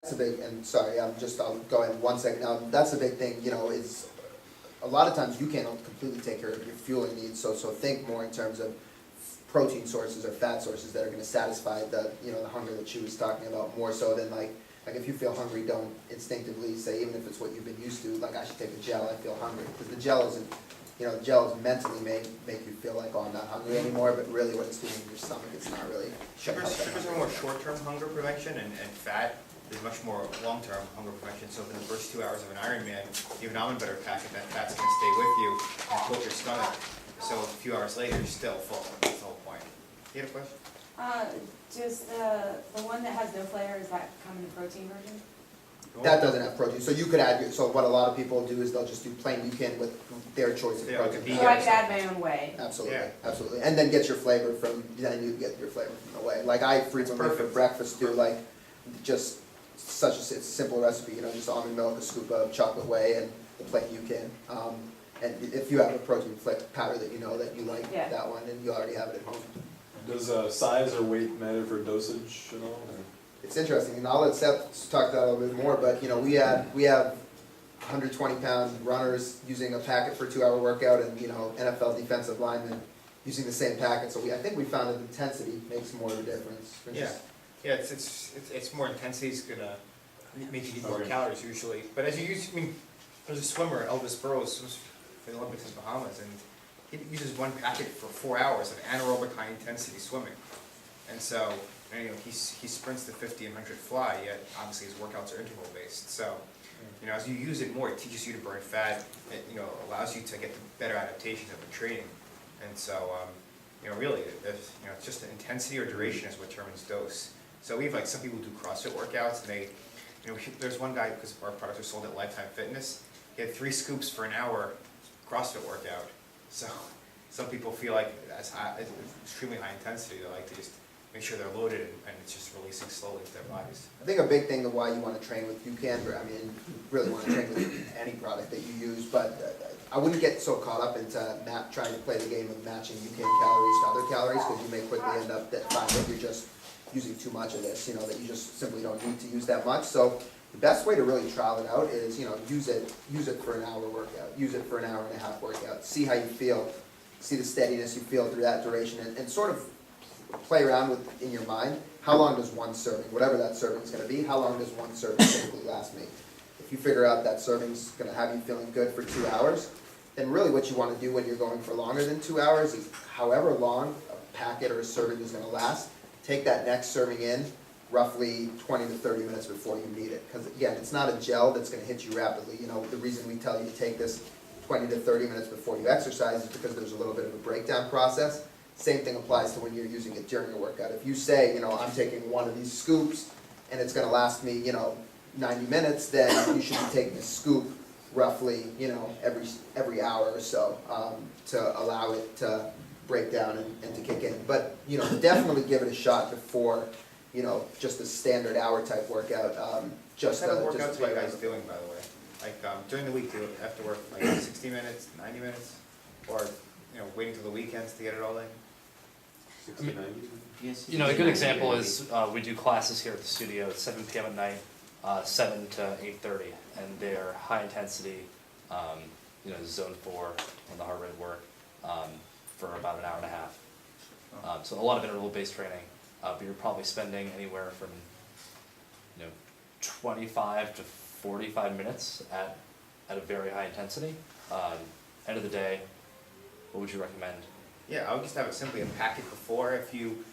That's a big, and sorry, I'll go ahead 1 second. That's a big thing, is a lot of times you can't completely take care of your fueling needs, so think more in terms of protein sources or fat sources that are gonna satisfy the hunger that she was talking about, more so than like if you feel hungry, don't instinctively say, even if it's what you've been used to, like I should take a gel, I feel hungry, because the gel isn't, gels mentally make you feel like, oh, I'm not hungry anymore, but really what it's doing in your stomach, it's not really. Sugars are more short-term hunger prevention, and fat is much more long-term hunger prevention. So in the first 2 hours of an Ironman, you have an almond butter packet, that fat's going to stay with you and coat your stomach. So a few hours later, you're still full. That's the whole point. You had a question? Just the one that has no flavor, is that come in the protein version? That doesn't have protein, so you could add, so what a lot of people do is they'll just do plain Ucan with their choice of protein. So I could add my own whey. Absolutely, Yeah. absolutely, and then get your flavor then you get your flavor from the whey. Like I frequently for breakfast do just such a simple recipe, just almond milk, a scoop of chocolate whey, and the plain Ucan. And if you have a protein powder that that you like, that one, and you already have it at home. Does size or weight matter for dosage at all? It's interesting, and I'll let Seth talk that a little bit more, but we have 120-pound runners using a packet for a 2-hour workout, and NFL defensive linemen using the same packet. So I think we found that intensity makes more of a difference. Yeah, it's more intensity is gonna make you need more calories usually. But as you use, there's a swimmer, Elvis Burrows, who's for the Olympics in Bahamas, and he uses one packet for 4 hours of anaerobic high intensity swimming, and so. He sprints the 50 and 100 fly, yet obviously his workouts are interval based. So, as you use it more, it teaches you to burn fat. It allows you to get the better adaptations of the training. And so, really, it's just the intensity or duration is what determines dose. So we have some people do CrossFit workouts, and they, there's one guy, because our products are sold at Lifetime Fitness. He had 3 scoops for an hour CrossFit workout. So some people feel like that's it's extremely high intensity. They like to just make sure they're loaded and it's just releasing slowly to their bodies. I think a big thing of why you want to train with Ucan, you really want to train with any product that you use, but I wouldn't get so caught up into trying to play the game of matching Ucan calories to other calories, because you may quickly end up finding that you're just using too much of this, that you just simply don't need to use that much. So the best way to really trial it out is, use it for an hour workout, use it for an hour and a half workout, see how you feel, see the steadiness you feel through that duration, and sort of play around with in your mind, how long does one serving, whatever that serving is going to be, how long does one serving typically last me? If you figure out that serving is going to have you feeling good for 2 hours, then really what you want to do when you're going for longer than 2 hours is, however long a packet or a serving is going to last, take that next serving in roughly 20 to 30 minutes before you need it. Because again, it's not a gel that's going to hit you rapidly. The reason we tell you to take this 20 to 30 minutes before you exercise is because there's a little bit of a breakdown process. Same thing applies to when you're using it during a workout. If you say, I'm taking one of these scoops and it's going to last me, 90 minutes, then you should be taking a scoop roughly, every hour or so to allow it to break down and to kick in. But, definitely give it a shot before, just a standard hour type workout. What kind of workouts are you guys doing, by the way? During the week, do you have to work 60 minutes, 90 minutes, or waiting till the weekends to get it all in? 60, 90? Yes. A good example is we do classes here at the studio at 7 p.m. at night, 7 to 8:30, and they're high intensity, zone 4 on the heart rate work for about an hour and a half. So a lot of interval-based training, but you're probably spending anywhere from 25 to 45 minutes at a very high intensity. End of the day, what would you recommend? Yeah, I would just have it simply a packet before. If you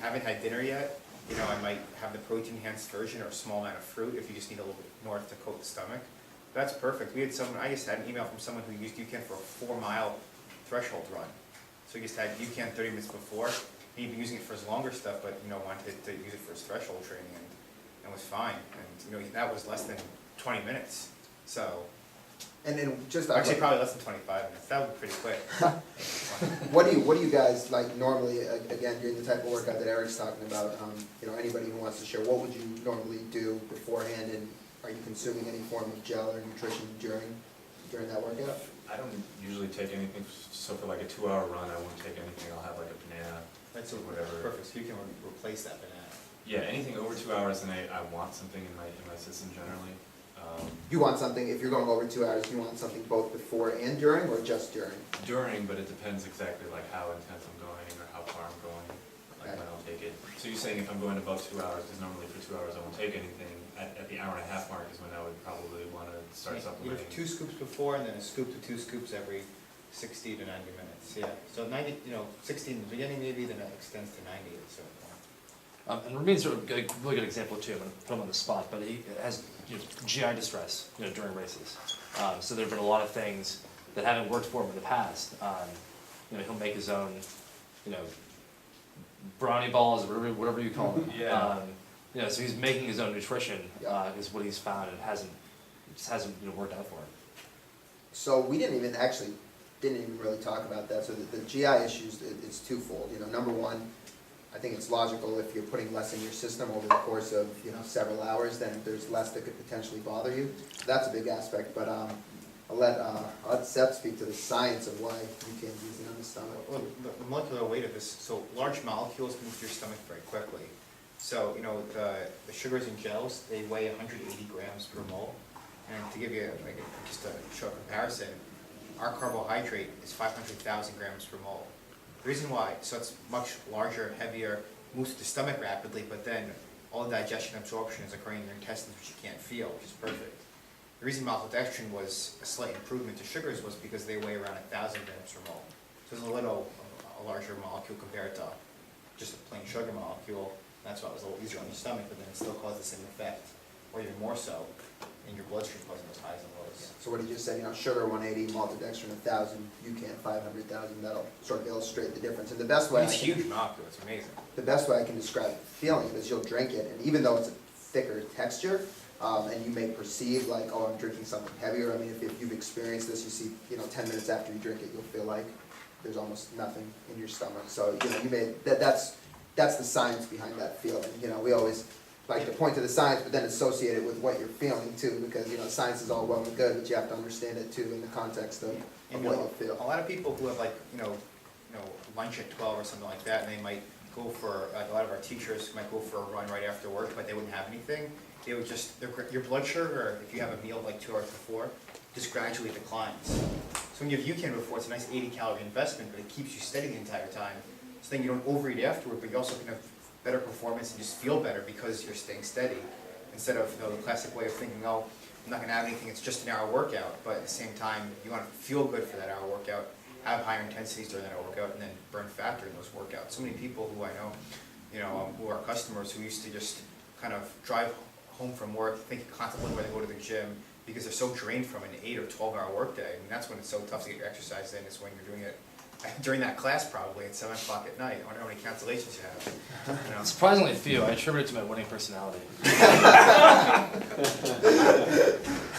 haven't had dinner yet, I might have the protein enhanced version or a small amount of fruit if you just need a little bit more to coat the stomach. That's perfect. I just had an email from someone who used Ucan for a 4-mile threshold run. So he just had Ucan 30 minutes before. He'd been using it for his longer stuff, but wanted to use it for his threshold training and was fine. And that was less than 20 minutes. So. And just actually probably less than 25 minutes. That would be pretty quick. What do you guys like normally? Again, doing the type of workout that Eric's talking about. Anybody who wants to share, what would you normally do beforehand, and are you consuming any form of gel or nutrition during that workout? I don't usually take anything. So for a 2-hour run, I won't take anything. I'll have a banana. That's whatever. Perfect. So you can replace that banana. Yeah, anything over 2 hours, and I want something in my system generally. You want something, if you're going over 2 hours, you want something both before and during, or just during? During, but it depends exactly like how intense I'm going or how far I'm going, like Okay. when I'll take it. So you're saying if I'm going above 2 hours, because normally for 2 hours I won't take anything, at the hour and a half mark is when I would probably want to start You have supplementing. 2 scoops before, and then a scoop to 2 scoops every 60 to 90 minutes, yeah. So 90, 60 in the beginning maybe, then it extends to 90 at a certain point. And Ramin's sort of a really good example too, I'm gonna put him on the spot, but he has GI distress, during races. So there've been a lot of things that haven't worked for him in the past. He'll make his own, brownie balls, or whatever you call them. Yeah. So he's making his own nutrition, Yeah. is what he's found, and it just hasn't worked out for him. So we didn't even really talk about that, so the GI issues, it's twofold, number one, I think it's logical if you're putting less in your system over the course of, several hours, then there's less that could potentially bother you. That's a big aspect, but I'll let Seth speak to the science of why you can't use it on the stomach. Well, the molecular weight of this, so large molecules move through your stomach very quickly. So, the sugars and gels, they weigh 180 grams per mole. And to give you just a short comparison, our carbohydrate is 500,000 grams per mole. The reason why, so it's much larger, heavier, moves to the stomach rapidly, but then all the digestion absorption is occurring in your intestines, which you can't feel, which is perfect. The reason maltodextrin was a slight improvement to sugars was because they weigh around 1,000 grams per mole. So it's a larger molecule compared to just a plain sugar molecule. That's why it was a little easier on your stomach, but then it still caused the same effect, or even more so, in your bloodstream causing those highs and lows. So what he just said, sugar 180, maltodextrin 1,000, UCAN 500,000, that'll sort of illustrate the difference. And the best way, It's a huge molecule, it's amazing. the best way I can describe the feeling is you'll drink it, and even though it's a thicker texture, and you may perceive like, oh, I'm drinking something heavier. I mean, if you've experienced this, you see, 10 minutes after you drink it, you'll feel like there's almost nothing in your stomach. So, that's the science behind that feeling. We always like to point to the science, but then associate it with what you're feeling too, because, science is all well and good, but you have to understand it too in the context of what you feel. A lot of people who have lunch at 12 or something like that, and they might go for, like a lot of our teachers might go for a run right after work, but they wouldn't have anything. They would just, your blood sugar, if you have a meal like 2 hours before, just gradually declines. So when you have UCAN before, it's a nice 80-calorie investment, but it keeps you steady the entire time. So then you don't overeat afterward, but you also can have better performance and just feel better because you're staying steady. Instead of the classic way of thinking, oh, I'm not going to have anything, it's just an hour workout, but at the same time, you want to feel good for that hour workout, have higher intensities during that hour workout, and then burn fat during those workouts. So many people who I know, who are customers who used to just kind of drive home from work, contemplating where they go to the gym, because they're so drained from an 8 or 12-hour workday. And that's when it's so tough to get your exercise in, is when you're doing it during that class probably at 7 o'clock at night. I wonder how many cancellations you have. Surprisingly few. I attribute it to my winning personality.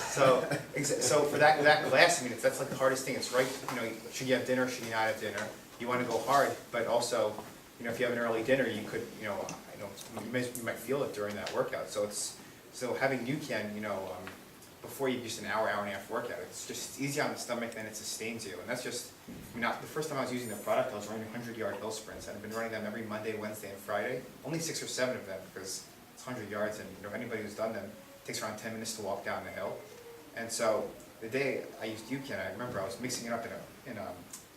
So for that class, that's like the hardest thing. It's right, should you have dinner, should you not have dinner? You want to go hard, but also, if you have an early dinner, you could, you might feel it during that workout. So having UCAN, before you use an hour and a half workout, it's easy on the stomach, then it sustains you. And that's just, the first time I was using the product, I was running 100-yard hill sprints. I've been running them every Monday, Wednesday, and Friday. Only 6 or 7 of them, because it's 100 yards, and anybody who's done them, it takes around 10 minutes to walk down the hill. And so the day I used UCAN, I remember I was mixing it up in a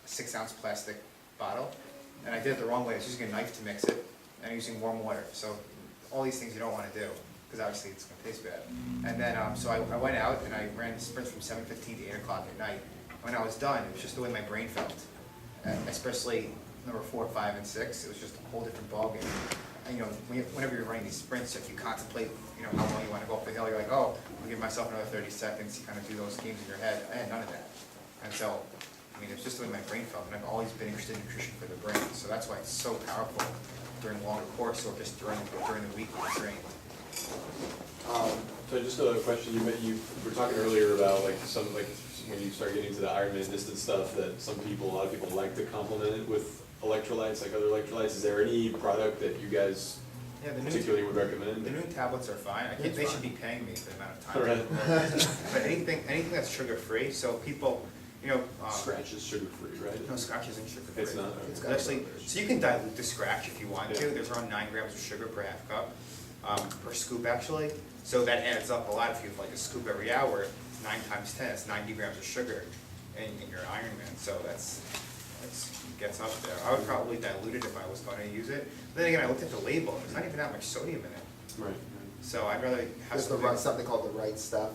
6-ounce plastic bottle, and I did it the wrong way. I was using a knife to mix it, and using warm water. So all these things you don't want to do, because obviously it's going to taste bad. And then, so I went out and I ran sprints from 7:15 to 8 o'clock at night. When I was done, it was just the way my brain felt. Especially number 4, 5, and 6, it was just a whole different ballgame. And, whenever you're running these sprints, if you contemplate, how long you want to go up the hill, you're like, oh, I'll give myself another 30 seconds. You kind of do those games in your head. I had none of that. And so, it's just the way my brain felt. And I've always been interested in nutrition for the brain. So that's why it's so powerful during longer course or just during the week when you're trained. So just a question, you were talking earlier about when you start getting to the Ironman distance stuff, that a lot of people like to complement it with electrolytes, like other electrolytes. Is there any product that you guys particularly would recommend? The Noon tablets are fine. They should be paying me for the amount of time. Right. But anything that's sugar-free, so people, you know. Scratch is sugar-free, right? No, scratch isn't sugar free. It's not? It's It's got actually, sugars. so you can dilute the scratch if you want to, Yeah. there's around 9 grams of sugar per half cup, per scoop actually. So that adds up a lot, if you have like a scoop every hour, 9 times 10, it's 90 grams of sugar in your Ironman, so that's gets up there. I would probably dilute it if I was gonna use it. But then again, I looked at the label, there's not even that much sodium in it, Right, so I'd rather have There's something. something called the right stuff,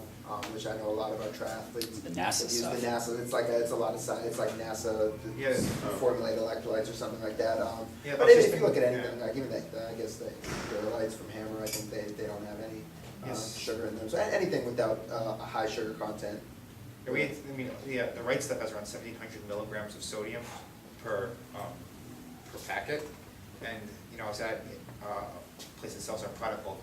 which I know a lot of our triathletes. The NASA use stuff. The NASA, it's a lot of science, it's like NASA Yeah. formulated electrolytes or something like that. Yeah, But that's if just you look at been- anything, like even I guess the lights from Hammer, I think they don't have any Yes. sugar in them. So anything without a high sugar content. The right stuff has around 1,700 milligrams of sodium per packet. And, you know, I was at a place that sells our product called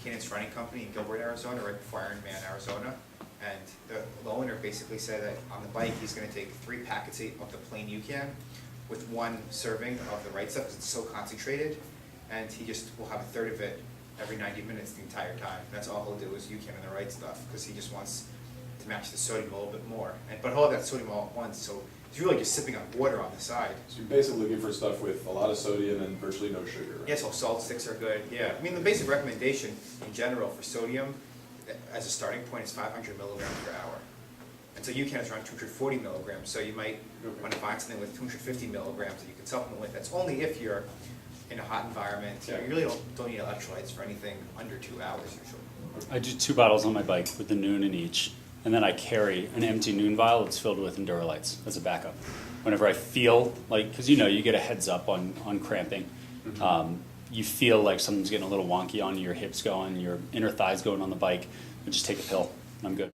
Cannon's Running Company in Gilbert, Arizona, right before Ironman, Arizona. And the owner basically said that on the bike, he's gonna take 3 packets of the plain Ucan with 1 serving of the right stuff, because it's so concentrated. And he just will have a third of it every 90 minutes the entire time. That's all he'll do is Ucan and the right stuff, because he just wants to match the sodium a little bit more. But he'll have that sodium all at once, so he's really just sipping on water on the side. So you're basically looking for stuff with a lot of sodium and virtually no sugar, right? Yeah, so salt sticks are good, yeah. I mean, the basic recommendation in general for sodium as a starting point is 500 milligrams per hour. And so Ucan is around 240 milligrams, so you might Okay. want to find something with 250 milligrams that you can supplement with. That's only if you're in a hot environment. Yeah. You really don't need electrolytes for anything under 2 hours usually. I do 2 bottles on my bike with the Noon in each, and then I carry an empty Noon vial that's filled with Endurolites as a backup. Whenever I feel like, because you get a heads up on cramping, you feel like something's getting a little wonky on you, your hips going, your inner thighs going on the bike, but just take a pill, and I'm good.